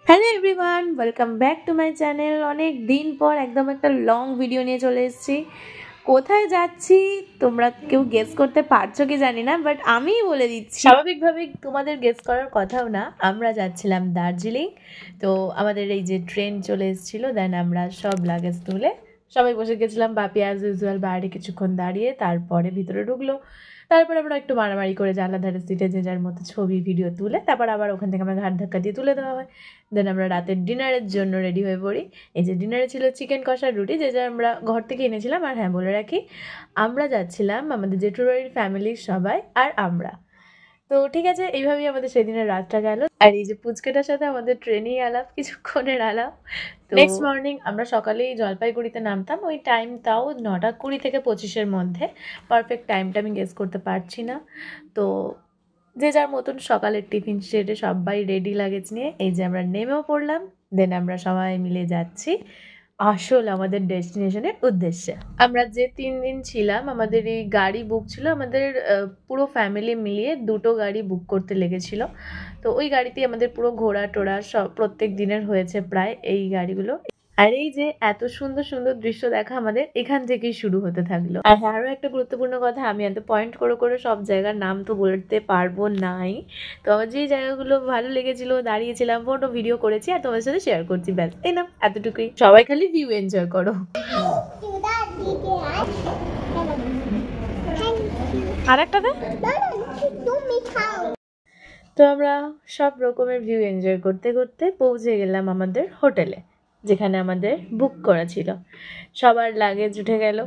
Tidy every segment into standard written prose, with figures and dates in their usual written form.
Hello everyone, welcome back to my channel. অনেক দিন পর একদম একটা লং ভিডিও নিয়ে চলে এসেছি। কোথায় যাচ্ছি তোমরা কেউ গেস করতে পারছো কি জানি না, বাট আমিই বলে দিচ্ছি। স্বাভাবিকভাবে তোমাদের গেস করার কথাও না, আমরা যাচ্ছিলাম দার্জিলিং। তো আমাদের এই যে ট্রেন চলে এসেছিলো, দেন আমরা সব লাগেজ তুলে সবাই বসে গেছিলাম। বাপি অ্যাজ ইউজুয়াল বাইরে কিছুক্ষণ দাঁড়িয়ে, তারপরে ভিতরে ঢুকলো। তারপর আমরা একটু মারামারি করে জানলা ধারের সিটে যে যার মতো ছবি ভিডিও তুলে তারপর আবার ওখান থেকে আমরা ঘাট ধাক্কা দিয়ে তুলে দেওয়া হয়। দেন আমরা রাতের ডিনারের জন্য রেডি হয়ে পড়ি। এই যে ডিনারে ছিল চিকেন কষার রুটি, যে যা আমরা ঘর থেকে এনেছিলাম। আর হ্যাঁ, বলে রাখি, আমরা যাচ্ছিলাম আমাদের জেঠুর বাড়ির ফ্যামিলির সবাই আর আমরা। তো ঠিক আছে, এইভাবেই আমাদের সেদিনের রাতটা গেল। আর এই যে পুচকেটার সাথে আমাদের ট্রেনেই আলাপ, কিছুক্ষণের আলাপ। তো নেক্সট মর্নিং আমরা সকালেই জলপাইগুড়িতে নামতাম। ওই টাইম তাও 9:20 থেকে 25-এর মধ্যে। পারফেক্ট টাইমটা আমি গেস করতে পারছি না। তো যে যার মতন সকালের টিফিন সেরে সবাই রেডি লাগেজ নিয়ে এই যে আমরা নেমেও পড়লাম। দেন আমরা সবাই মিলে যাচ্ছি আসল আমাদের ডেস্টিনেশনের উদ্দেশ্যে। আমরা যে 3 দিন ছিলাম, আমাদের এই গাড়ি বুক ছিল। আমাদের পুরো ফ্যামিলি মিলিয়ে 2টো গাড়ি বুক করতে লেগেছিল। তো ওই গাড়িতেই আমাদের পুরো ঘোরা টোরা সব প্রত্যেক দিনের হয়েছে প্রায় এই গাড়িগুলো। আর এই যে এত সুন্দর সুন্দর দৃশ্য দেখা আমাদের এখান থেকেই শুরু হতে থাকলো। আর হ্যাঁ, আরও একটা গুরুত্বপূর্ণ কথা, আমি এত পয়েন্ট করে করে সব জায়গার নাম তো বলতে পারবো নাই। তো আমার যে জায়গাগুলো ভালো লেগেছিল, দাঁড়িয়েছিলাম, ফটো ভিডিও করেছি আর তোমাদের সাথে শেয়ার করছি। ব্যাস এই না, এতটুকুই। সবাই খালি ভিউ এনজয় করো। আর একটা দে। তো আমরা সব রকমের ভিউ এনজয় করতে করতে পৌঁছে গেলাম আমাদের হোটেলে, যেখানে আমাদের বুক করা ছিল। সবার লাগেজ উঠে গেল,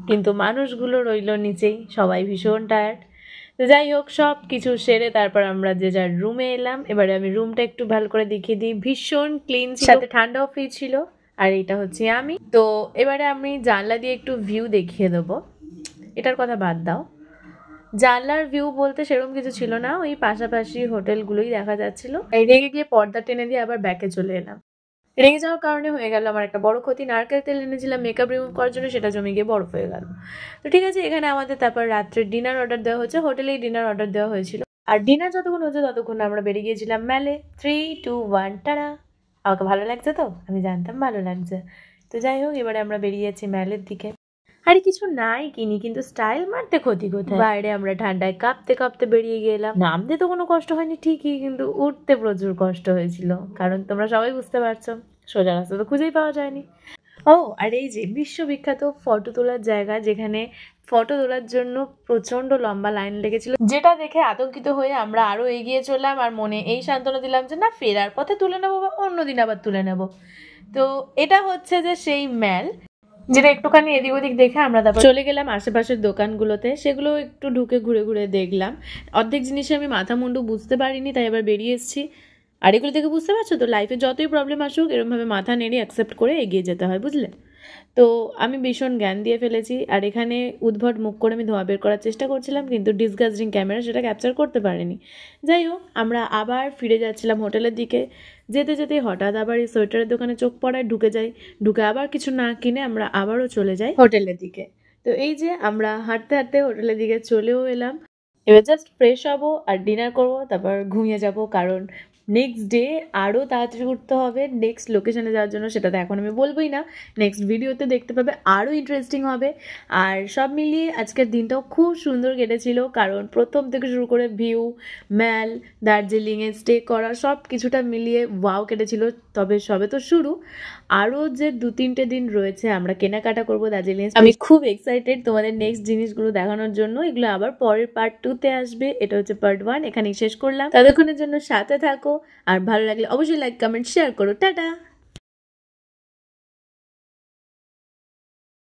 কিন্তু মানুষগুলো রইল নিচেই, সবাই ভীষণ টায়ার্ড। তো যাই হোক, সব কিছু সেরে তারপর আমরা যে যার রুমে এলাম। এবারে আমি রুমটা একটু ভালো করে দেখিয়ে দিই। ভীষণ ক্লিন ছিল, সাথে ঠান্ডাও ফ্রি ছিল। আর এইটা হচ্ছে আমি। তো এবারে আমি জানলা দিয়ে একটু ভিউ দেখিয়ে দেবো। এটার কথা বাদ দাও, জানলার ভিউ বলতে সেরকম কিছু ছিল না, ওই পাশাপাশি হোটেলগুলোই দেখা যাচ্ছিল। এই রেগে গিয়ে পর্দা টেনে দিয়ে আবার ব্যাকে চলে এলাম। রেগে যাওয়ার কারণে হয়ে গেল আমার একটা বড় ক্ষতি। নারকেল তেল এনেছিলাম মেকআপ রিমুভ করার জন্য, সেটা জমে গিয়ে বরফ হয়ে গেল। তো ঠিক আছে, এখানে আমাদের তারপর রাত্রে ডিনার অর্ডার দেওয়া হচ্ছে। হোটেলেই ডিনার অর্ডার দেওয়া হয়েছিল। আর ডিনার যতক্ষণ হচ্ছে ততক্ষণ আমরা বেরিয়ে গিয়েছিলাম মেলে। 3, 2, 1 টাটা। আমাকে ভালো লাগছে তো? আমি জানতাম ভালো লাগছে। তো যাই হোক, এবারে আমরা বেরিয়ে যাচ্ছি মেলের দিকে। আরে কিছু নাই কিনি, কিন্তু স্টাইল মারতে ক্ষতি কোথায়। বাইরে আমরা ঠান্ডায় কাঁপতে কাঁপতে বেরিয়ে গেলাম। নামতে তো কোনো কষ্ট হয়নি ঠিকই, কিন্তু উঠতে প্রচুর কষ্ট হয়েছিল। কারণ তোমরা সবাই বুঝতে পারছো, সোজা রাস্তা তো খুঁজেই পাওয়া যায়নি। ও আর এই যে বিশ্ববিখ্যাত ফটো তোলার জায়গা, যেখানে ফটো তোলার জন্য প্রচন্ড লম্বা লাইন লেগেছিল, যেটা দেখে আতঙ্কিত হয়ে আমরা আরো এগিয়ে চললাম। আর মনে এই সান্ত্বনা দিলাম যে না, ফেরার পথে তুলে নেবো বা অন্যদিন আবার তুলে নেবো। তো এটা হচ্ছে যে সেই ম্যাল, যেটা একটুখানি এদিক ওদিক দেখে আমরা তারপর চলে গেলাম আশেপাশের দোকানগুলোতে। সেগুলো একটু ঢুকে ঘুরে ঘুরে দেখলাম। অর্ধেক জিনিসে আমি মাথা মুন্ডু বুঝতে পারিনি, তাই এবার বেরিয়ে এসেছি। আর এগুলো দেখে বুঝতে পারছো তো, লাইফে যতই প্রবলেম আসুক এরকমভাবে মাথা নেড়ে অ্যাকসেপ্ট করে এগিয়ে যেতে হয়, বুঝলে? তো আমি ভীষণ জ্ঞান দিয়ে ফেলেছি। আর এখানে উদ্ভট মুখ করে আমি ধোঁয়া বের করার চেষ্টা করছিলাম, কিন্তু ডিসগাস্টিং ক্যামেরা সেটা ক্যাপচার করতে পারেনি। যাই হোক, আমরা আবার ফিরে যাচ্ছিলাম হোটেলের দিকে। যেতে যেতে হঠাৎ আবার এই সোয়েটারের দোকানে চোখ পড়ায়, ঢুকে যাই। ঢুকে আবার কিছু না কিনে আমরা আবারও চলে যাই হোটেলের দিকে। তো এই যে আমরা হাঁটতে হাঁটতে হোটেলের দিকে চলেও এলাম। এবার জাস্ট ফ্রেশ হবো আর ডিনার করবো, তারপর ঘুমিয়ে যাব। কারণ নেক্সট ডে আরও তাড়াতাড়ি উঠতে হবে নেক্সট লোকেশনে যাওয়ার জন্য। সেটা তো এখন আমি বলবোই না, নেক্সট ভিডিওতে দেখতে পাবে, আরও ইন্টারেস্টিং হবে। আর সব মিলিয়ে আজকের দিনটাও খুব সুন্দর কেটেছিল, কারণ প্রথম থেকে শুরু করে ভিউ, ম্যাল, দার্জিলিংয়ে স্টে করা, সব কিছুটা মিলিয়ে ওয়াও কেটেছিল। তবে সবে তো শুরু, আরও যে 2-3টে দিন রয়েছে আমরা কেনাকাটা করবো দার্জিলিংয়ে। আমি খুব এক্সাইটেড তোমাদের নেক্সট জিনিসগুলো দেখানোর জন্য। এগুলো আবার পরের পার্ট 2-তে আসবে। এটা হচ্ছে পার্ট 1, এখানেই শেষ করলাম। ততক্ষণের জন্য সাথে থাকো, আর ভালো লাগলে অবশ্যই লাইক, কমেন্ট, শেয়ার করো। টাটা।